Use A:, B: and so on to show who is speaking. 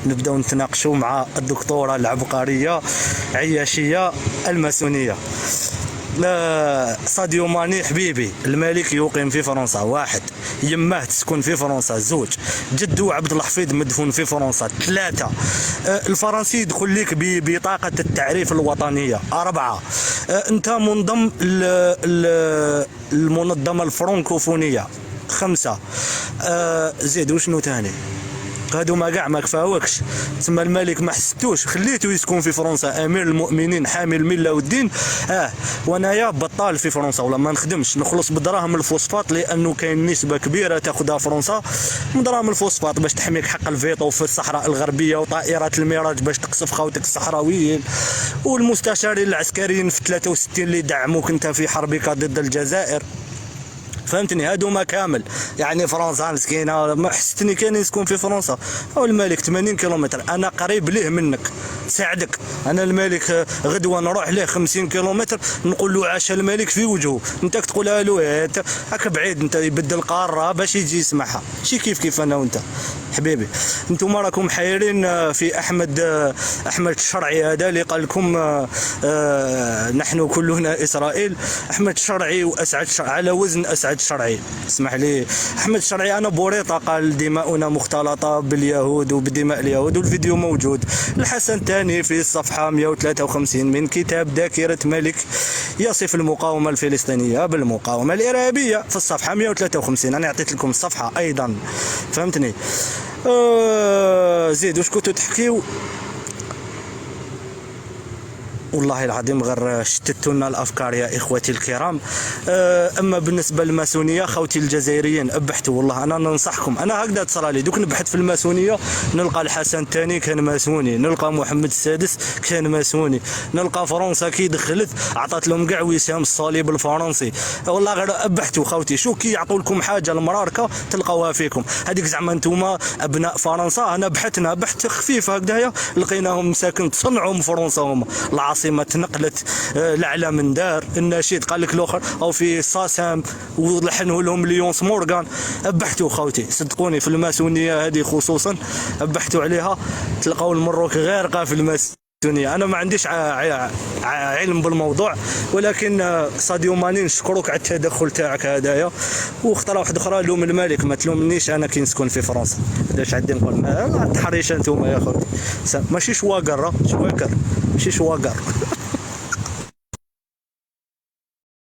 A: نبداو نتناقشوا مع الدكتوره العبقريه عياشيه الماسونيه. ساديو ماني حبيبي، الملك يقيم في فرنسا، واحد يماه تسكن في فرنسا، زوج جدو عبد الحفيظ مدفون في فرنسا، ثلاثة الفرنسي يدخل لك ببطاقة التعريف الوطنية، أربعة أنت منضم المنظمة الفرنكوفونية، خمسة زيد وشنو تاني، هادو ما كاع ما كفاوكش. تما الملك ما حسيتوش، خليته يسكن في فرنسا، امير المؤمنين حامي المله والدين. وانايا بطال في فرنسا ولا ما نخدمش، نخلص بدراهم الفوسفات، لانه كاين نسبه كبيره تاخذها فرنسا من دراهم الفوسفات باش تحميك حق الفيتو في الصحراء الغربيه، وطائرات الميراج باش تقصف خوتك الصحراويين، والمستشارين العسكريين في 63 اللي دعموك انت في حربك ضد الجزائر. فهمتني؟ هادو ما كامل، يعني فرنسا مسكينه، ما حسيتني كان يسكن في فرنسا. او الملك 80 كيلومتر، انا قريب ليه منك، ساعدك. انا الملك غدوه نروح ليه 50 كيلومتر، نقول له عاش الملك في وجهه، انت تقولها له هاك بعيد، انت يبدل قاره باش يجي يسمعها، شي كيف انا وانت حبيبي. انتم راكم حايرين في احمد الشرعي هذا اللي قال لكم نحن كلنا اسرائيل. احمد الشرعي واسعد على وزن اسعد الشرعي، اسمح لي. احمد الشرعي انا بوريطه قال دماؤنا مختلطه باليهود وبدماء اليهود، والفيديو موجود. الحسن الثاني في الصفحه 153 من كتاب ذاكره ملك يصف المقاومه الفلسطينيه بالمقاومه الارهابيه، في الصفحه 153. انا عطيت لكم الصفحه ايضا، فهمتني؟ زيد واش كنتو تحكيو؟ والله العظيم غير شتتوا لنا الافكار يا اخوتي الكرام. اما بالنسبه للماسونيه، خوتي الجزائريين ابحثوا، والله انا ننصحكم. انا هكذا تصرى لي دوك نبحث في الماسونيه، نلقى الحسن الثاني كان ماسوني، نلقى محمد السادس كان ماسوني، نلقى فرنسا كي دخلت عطات لهم كاع وسام الصليب الفرنسي. والله غير ابحثوا خوتي، شو كي يعطوا لكم حاجه المراركه تلقاوها فيكم. هذيك زعما انتم ابناء فرنسا، انا بحثنا بحث خفيف هكذايا، لقيناهم مساكن تصنعوا من فرنسا، هما العاصمه تنقلت، الاعلى من دار، النشيد قال لك الاخر او في ساسام ولحنوا لهم ليونس مورغان. بحثوا خوتي صدقوني في الماسونيه هذه خصوصا، بحثوا عليها تلقاو المروك غارقه في الماسونيه. انا ما عنديش علم بالموضوع، ولكن ساديو ماني نشكرك على التدخل تاعك هذايا. واخترا واحد اخرى، لوم الملك ما تلومنيش، انا كي نسكن في فرنسا. هذاش عندي نقول تحريش انتم يا خوتي، ماشي شواقر، شواكر ماشي شواقر.